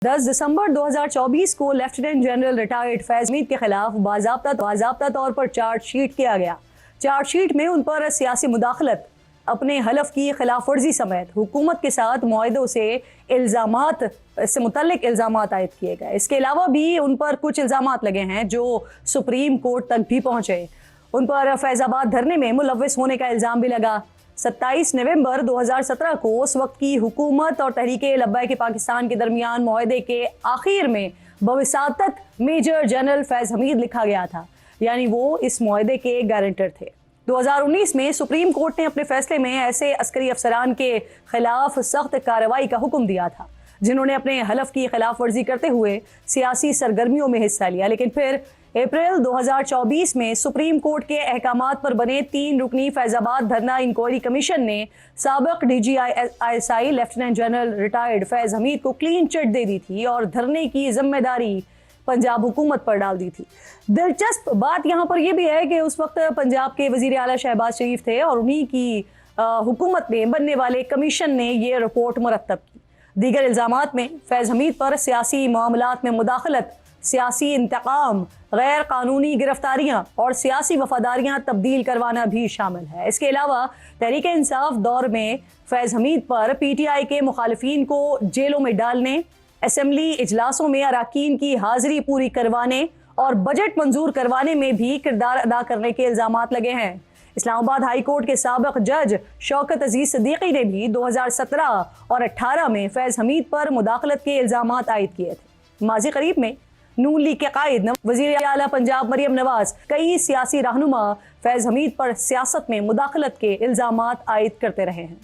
10 दिसंबर 2024 को lieutenant general retired Faiz Hamid के खिलाफ बाज़ाब्ता तौर पर चार्जशीट किया गया। चार्जशीट में उन पर सियासी मुदाखलत, अपने हलफ की खिलाफ वर्जी समेत हुकूमत के साथ मुआहदों से मुतल्लिक इल्ज़ामात आयद किए गए। इसके अलावा भी उन पर कुछ इल्ज़ामात लगे हैं जो सुप्रीम कोर्ट तक भी पहुंचे। उन पर फैज़ाबाद धरने में मुलव्विस होने का इल्ज़ाम भी लगा। 27 नवंबर 2017 को उस वक्त की हुकूमत और तहरीके लब्बाइक पाकिस्तान के दरमियान मुआहदे के आखिर में बविसातत मेजर जनरल फैज हमीद लिखा गया था, यानी वो इस मुआहदे के गारंटर थे। 2019 में सुप्रीम कोर्ट ने अपने फैसले में ऐसे अस्करी अफसरान के खिलाफ सख्त कार्रवाई का हुक्म दिया था जिन्होंने अपने हलफ की खिलाफ वर्जी करते हुए सियासी सरगर्मियों में हिस्सा लिया। लेकिन फिर अप्रैल 2024 में सुप्रीम कोर्ट के अहकामात पर बने 3 रुकनी फैजाबाद धरना इंक्वायरी कमीशन ने साबिक DGI lieutenant general retired Faiz Hamid को क्लीन चिट दे दी थी और धरने की जिम्मेदारी पंजाब हुकूमत पर डाल दी थी। दिलचस्प बात यहाँ पर यह भी है कि उस वक्त पंजाब के वजीर आला शहबाज शरीफ थे और उन्हीं की हुकूमत में बनने वाले कमीशन ने यह रिपोर्ट मुरतब की। दीगर इल्ज़ामात में फैज हमीद पर सियासी मामलात में मुदाखलत, सियासी इंतकाम, गैर कानूनी गिरफ्तारियां और सियासी वफादारियां तब्दील करवाना भी शामिल है। इसके अलावा तहरीक इंसाफ दौर में फैज हमीद पर PTI के मुखालिफिन को जेलों में डालने, असेंबली इजलासों में अराकीन की हाजिरी पूरी करवाने और बजट मंजूर करवाने में भी किरदार अदा करने के इल्ज़ामात लगे हैं। इस्लामाबाद हाई कोर्ट के साबिक जज शौकत अजीज सिद्दीकी ने भी 2017 और 18 में फैज हमीद पर मुदाखलत के इल्ज़ामात आयद किए थे। माजी करीब में नून लीग के कायद वजीर आला पंजाब मरियम नवाज कई सियासी रहनुमा फैज हमीद पर सियासत में मुदाखलत के इल्ज़ामात आयद करते रहे हैं।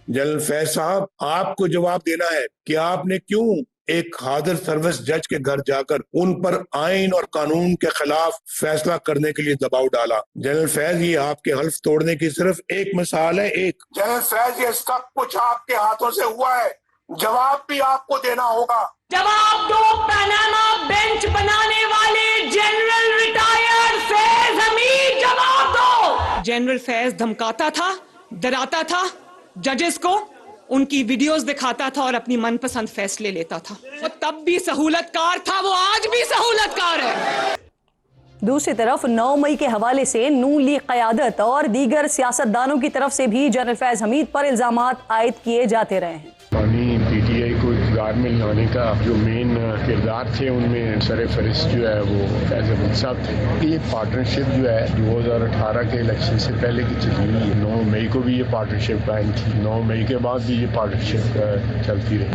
जनरल फैज साहब, आपको जवाब देना है कि आपने क्यों एक हाजिर सर्विस जज के घर जाकर उन पर आइन और कानून के खिलाफ फैसला करने के लिए दबाव डाला। जनरल फैज, ये आपके हल्फ तोड़ने की सिर्फ एक मिसाल है। एक जनरल फैज, ये सब कुछ आपके हाथों से हुआ है, जवाब भी आपको देना होगा। जवाब दो पनामा बेंच बनाने वाले जनरल रिटायर्ड फैज हमीद, जवाब दो। जनरल फैज धमकाता था, डराता था जजेस को, उनकी वीडियोस दिखाता था और अपनी मनपसंद फैसले लेता था। वो तब भी सहूलतकार था, वो आज भी सहूलतकार है। दूसरी तरफ 9 मई के हवाले से नून लीग क़यादत और दीगर सियासतदानों की तरफ से भी जनरल फैज हमीद पर इल्ज़ामात आयद किए जाते रहे हैं। PTI को इक़्तिदार में लाने का जो मेन किरदार थे उनमें सरफहरिस्त जो है वो फैज हमीद साहब थे। ये पार्टनरशिप जो है 2018 के इलेक्शन से पहले की चली हुई है। 9 मई को भी ये पार्टनरशिप कायम थी, 9 मई के बाद भी ये पार्टनरशिप चलती रही।